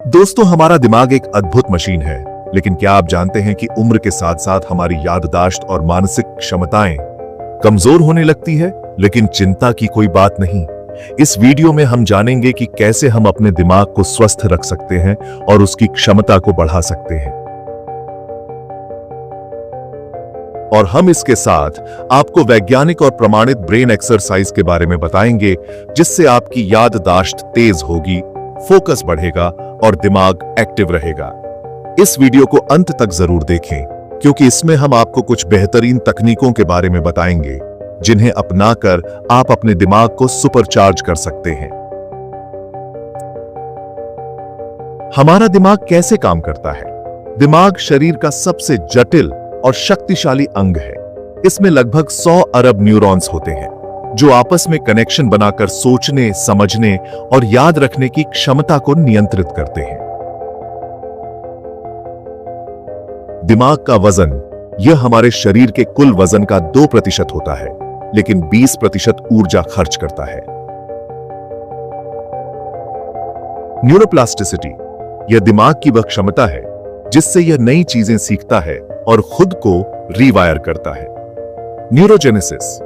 दोस्तों, हमारा दिमाग एक अद्भुत मशीन है, लेकिन क्या आप जानते हैं कि उम्र के साथ साथ हमारी याददाश्त और मानसिक क्षमताएं कमजोर होने लगती है। लेकिन चिंता की कोई बात नहीं। इस वीडियो में हम जानेंगे कि कैसे हम अपने दिमाग को स्वस्थ रख सकते हैं और उसकी क्षमता को बढ़ा सकते हैं। और हम इसके साथ आपको वैज्ञानिक और प्रमाणित ब्रेन एक्सरसाइज के बारे में बताएंगे, जिससे आपकी याददाश्त तेज होगी, फोकस बढ़ेगा और दिमाग एक्टिव रहेगा। इस वीडियो को अंत तक जरूर देखें, क्योंकि इसमें हम आपको कुछ बेहतरीन तकनीकों के बारे में बताएंगे, जिन्हें अपनाकर आप अपने दिमाग को सुपरचार्ज कर सकते हैं। हमारा दिमाग कैसे काम करता है? दिमाग शरीर का सबसे जटिल और शक्तिशाली अंग है। इसमें लगभग 100 अरब न्यूरॉन्स होते हैं, जो आपस में कनेक्शन बनाकर सोचने, समझने और याद रखने की क्षमता को नियंत्रित करते हैं। दिमाग का वजन, यह हमारे शरीर के कुल वजन का 2% होता है, लेकिन 20% ऊर्जा खर्च करता है। न्यूरोप्लास्टिसिटी, यह दिमाग की वह क्षमता है जिससे यह नई चीजें सीखता है और खुद को रीवायर करता है। न्यूरोजेनेसिस,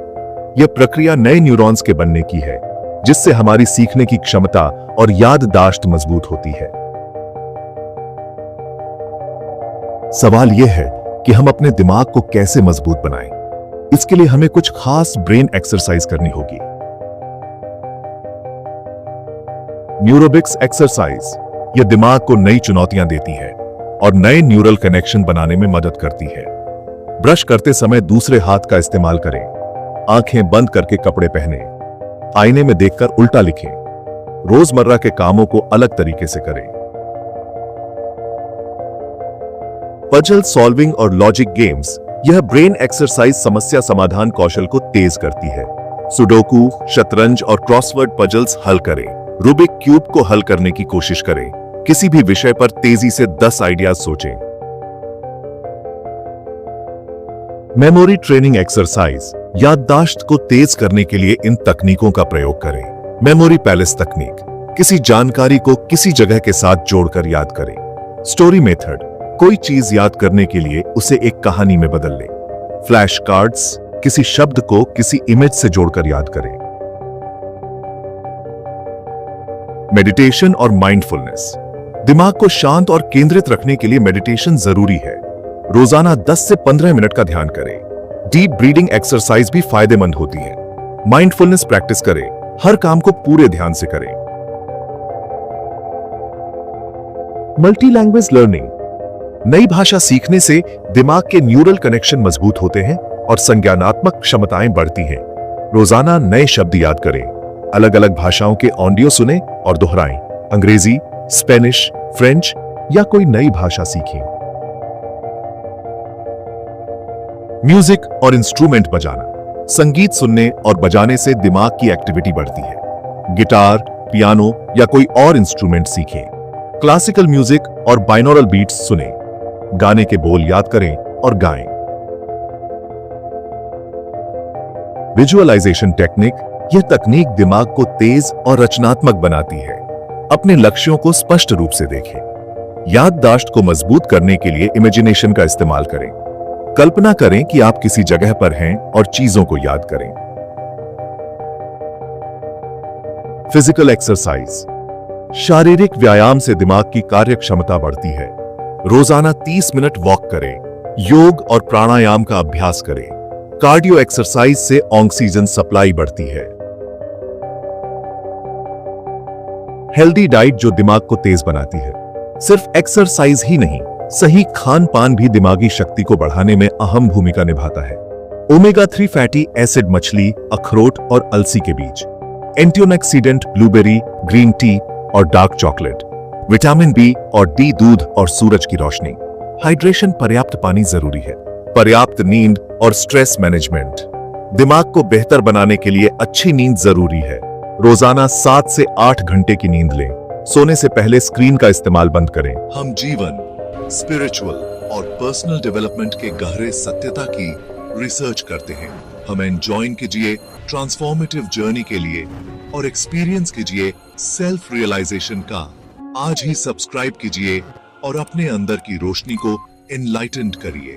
यह प्रक्रिया नए न्यूरॉन्स के बनने की है, जिससे हमारी सीखने की क्षमता और याददाश्त मजबूत होती है। सवाल यह है कि हम अपने दिमाग को कैसे मजबूत बनाएं। इसके लिए हमें कुछ खास ब्रेन एक्सरसाइज करनी होगी। न्यूरोबिक्स एक्सरसाइज, यह दिमाग को नई चुनौतियां देती है और नए न्यूरल कनेक्शन बनाने में मदद करती है। ब्रश करते समय दूसरे हाथ का इस्तेमाल करें, आंखें बंद करके कपड़े पहने, आईने में देखकर उल्टा लिखें, रोजमर्रा के कामों को अलग तरीके से करें। पजल सॉल्विंग और लॉजिक गेम्स, यह ब्रेन एक्सरसाइज समस्या समाधान कौशल को तेज करती है। सुडोकू, शतरंज और क्रॉसवर्ड पजल्स हल करें। रूबिक क्यूब को हल करने की कोशिश करें। किसी भी विषय पर तेजी से 10 आइडियाज सोचें। मेमोरी ट्रेनिंग एक्सरसाइज, याददाश्त को तेज करने के लिए इन तकनीकों का प्रयोग करें। मेमोरी पैलेस तकनीक, किसी जानकारी को किसी जगह के साथ जोड़कर याद करें। स्टोरी मेथड, कोई चीज याद करने के लिए उसे एक कहानी में बदल लें। फ्लैश कार्ड्स, किसी शब्द को किसी इमेज से जोड़कर याद करें। मेडिटेशन और माइंडफुलनेस, दिमाग को शांत और केंद्रित रखने के लिए मेडिटेशन जरूरी है। रोजाना 10 से 15 मिनट का ध्यान करें। डीप ब्रीदिंग एक्सरसाइज भी फायदेमंद होती है। माइंडफुलनेस प्रैक्टिस करें, हर काम को पूरे ध्यान से करें। मल्टी लैंग्वेज लर्निंग, नई भाषा सीखने से दिमाग के न्यूरल कनेक्शन मजबूत होते हैं और संज्ञानात्मक क्षमताएं बढ़ती हैं। रोजाना नए शब्द याद करें, अलग अलग भाषाओं के ऑडियो सुनें और दोहराएं। अंग्रेजी, स्पेनिश, फ्रेंच या कोई नई भाषा सीखें। म्यूजिक और इंस्ट्रूमेंट बजाना, संगीत सुनने और बजाने से दिमाग की एक्टिविटी बढ़ती है। गिटार, पियानो या कोई और इंस्ट्रूमेंट सीखें। क्लासिकल म्यूजिक और बाइनोरल बीट्स सुनें। गाने के बोल याद करें और गाएं। विजुअलाइजेशन टेक्निक, यह तकनीक दिमाग को तेज और रचनात्मक बनाती है। अपने लक्ष्यों को स्पष्ट रूप से देखें। याददाश्त को मजबूत करने के लिए इमेजिनेशन का इस्तेमाल करें। कल्पना करें कि आप किसी जगह पर हैं और चीजों को याद करें। फिजिकल एक्सरसाइज, शारीरिक व्यायाम से दिमाग की कार्यक्षमता बढ़ती है। रोजाना 30 मिनट वॉक करें। योग और प्राणायाम का अभ्यास करें। कार्डियो एक्सरसाइज से ऑक्सीजन सप्लाई बढ़ती है। हेल्दी डाइट, जो दिमाग को तेज बनाती है। सिर्फ एक्सरसाइज ही नहीं, सही खान पान भी दिमागी शक्ति को बढ़ाने में अहम भूमिका निभाता है। ओमेगा 3 फैटी एसिड मछली, अखरोट और अलसी के बीज, एंटीऑक्सीडेंट ब्लूबेरी, ग्रीन टी और डार्क चॉकलेट, विटामिन बी और डी दूध और सूरज की रोशनी, हाइड्रेशन, पर्याप्त पानी जरूरी है। पर्याप्त नींद और स्ट्रेस मैनेजमेंट, दिमाग को बेहतर बनाने के लिए अच्छी नींद जरूरी है। रोजाना 7 से 8 घंटे की नींद लें। सोने से पहले स्क्रीन का इस्तेमाल बंद करें। हम जीवन, स्पिरिचुअल और पर्सनल डेवलपमेंट के गहरे सत्यता की रिसर्च करते हैं। हमें ज्वाइन कीजिए ट्रांसफॉर्मेटिव जर्नी के लिए और एक्सपीरियंस कीजिए सेल्फ रियलाइजेशन का आज ही सब्सक्राइब कीजिए और अपने अंदर की रोशनी को एनलाइटेंड करिए।